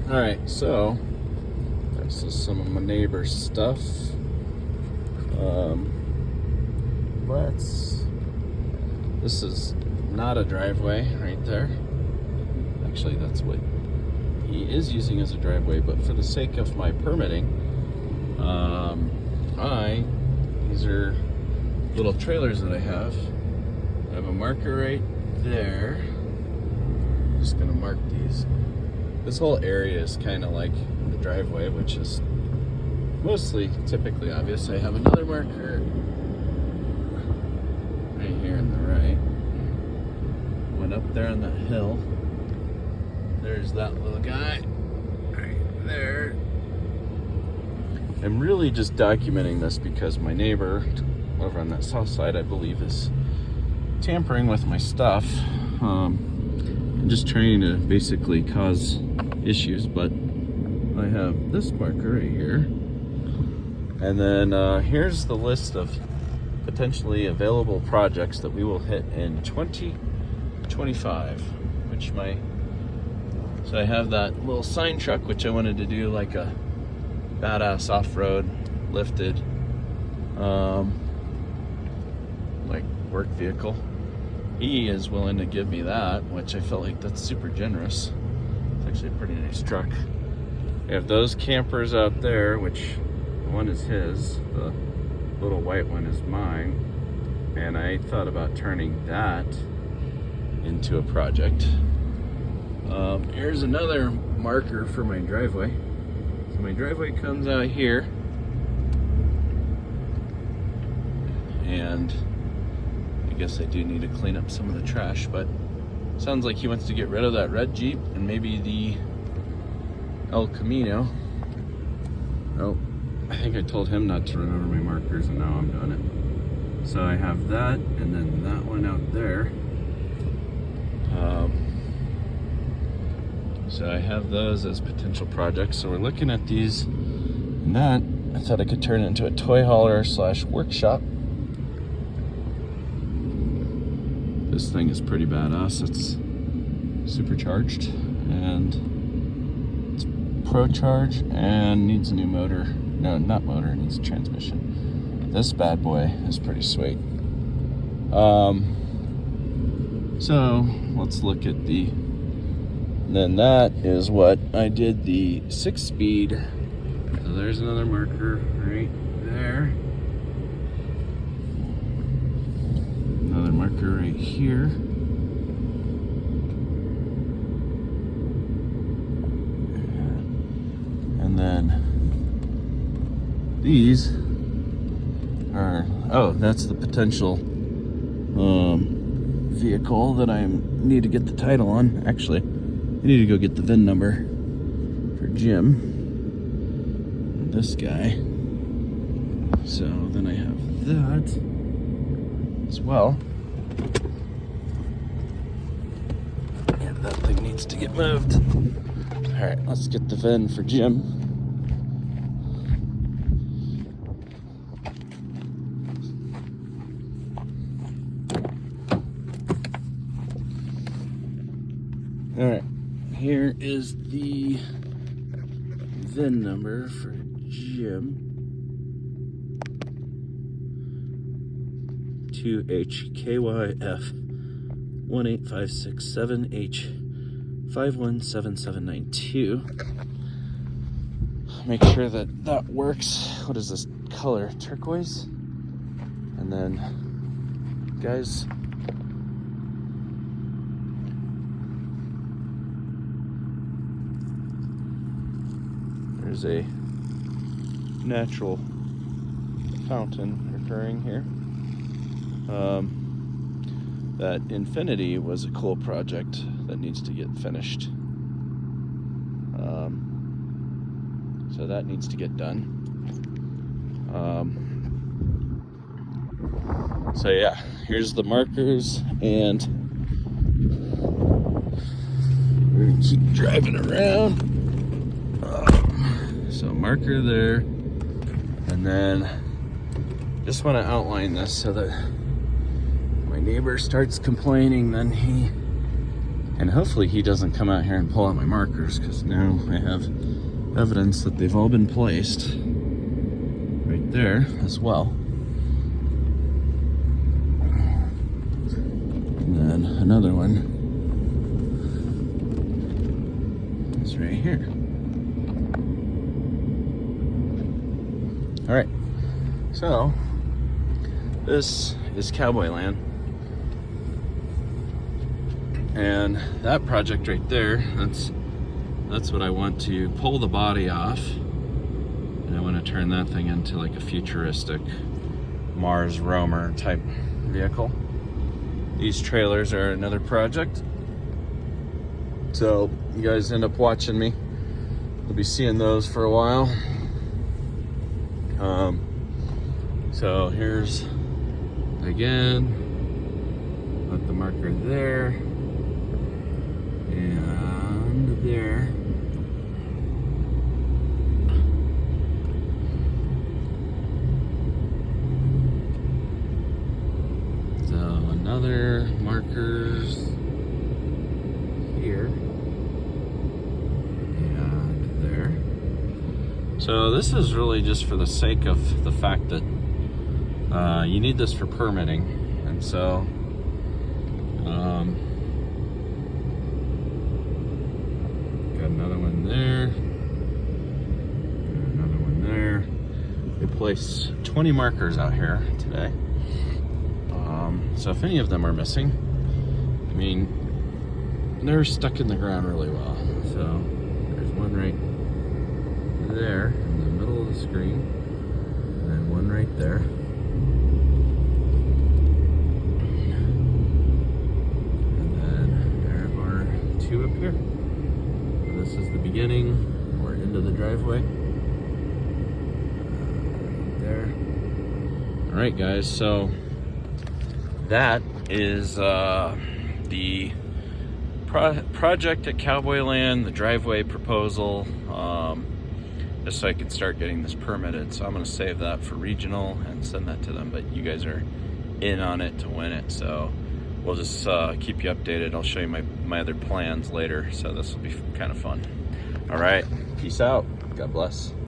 Alright, so this is some of my neighbor's stuff. This is not a driveway right there. Actually, that's what he is using as a driveway, but for the sake of my permitting, these are little trailers that I have. I have a marker right there. I'm just gonna mark these. This whole area is kind of like the driveway, which is mostly typically obvious. I have another marker right here on the right. Went up there on that hill. There's that little guy right there. I'm really just documenting this because my neighbor over on that south side, I believe, is tampering with my stuff. I'm just trying to basically cause issues, but I have this marker right here. And then here's the list of potentially available projects that we will hit in 2025, so I have that little sign truck, which I wanted to do like a badass off-road lifted like work vehicle. He is willing to give me that, which I felt like that's super generous. It's actually a pretty nice truck. We have those campers out there, which one is his, the little white one is mine, and I thought about turning that into a project. Here's another marker for my driveway. So my driveway comes out here, and I guess I do need to clean up some of the trash, but sounds like he wants to get rid of that red Jeep and maybe the El Camino. Oh, I think I told him not to run over my markers, and now I'm doing it. So I have that, and then that one out there. So I have those as potential projects. So we're looking at these, and that I thought I could turn it into a toy hauler / workshop. This thing is pretty badass. It's supercharged and it's Pro Charge and needs a new motor. No, not motor, it needs a transmission. This bad boy is pretty sweet. So let's look at the, then that is what I did the 6-speed. So there's another marker right there. Another marker right here. And then these are, oh, that's the potential vehicle that I need to get the title on. Actually, I need to go get the VIN number for Jim, this guy. So then I have that as well. And that thing needs to get moved. All right, let's get the VIN for Jim. All right, here is the VIN number for Jim. 2HKYF 18567H517792. Make sure that that works. What is this color? Turquoise? And then, guys, there's a natural fountain occurring here. That Infinity was a cool project that needs to get finished. So that needs to get done. So yeah, here's the markers, and we're gonna keep driving around. So marker there, and then just want to outline this so that my neighbor starts complaining, then he And hopefully he doesn't come out here and pull out my markers, because now I have evidence that they've all been placed right there as well. And then another one is right here. All right, so this is Cowboyland. And that project right there, that's what I want to pull the body off. And I want to turn that thing into like a futuristic Mars roamer type vehicle. These trailers are another project. So you guys end up watching me. You'll be seeing those for a while. So here's again, put the marker there and there. So another markers here and there. So this is really just for the sake of the fact that you need this for permitting, and so got another one there, another one there. They placed 20 markers out here today. So if any of them are missing, I mean, they're stuck in the ground really well. So there's one right there in the middle of the screen, and then one right there. And then there are two up here. So this is the beginning. We're into the driveway. Right there. All right, guys, so that is the project at Cowboyland, the driveway proposal, just so I can start getting this permitted. So I'm going to save that for regional and send that to them, but you guys are in on it to win it, so we'll just keep you updated. I'll show you my other plans later, so this will be kind of fun. All right, peace out. God bless.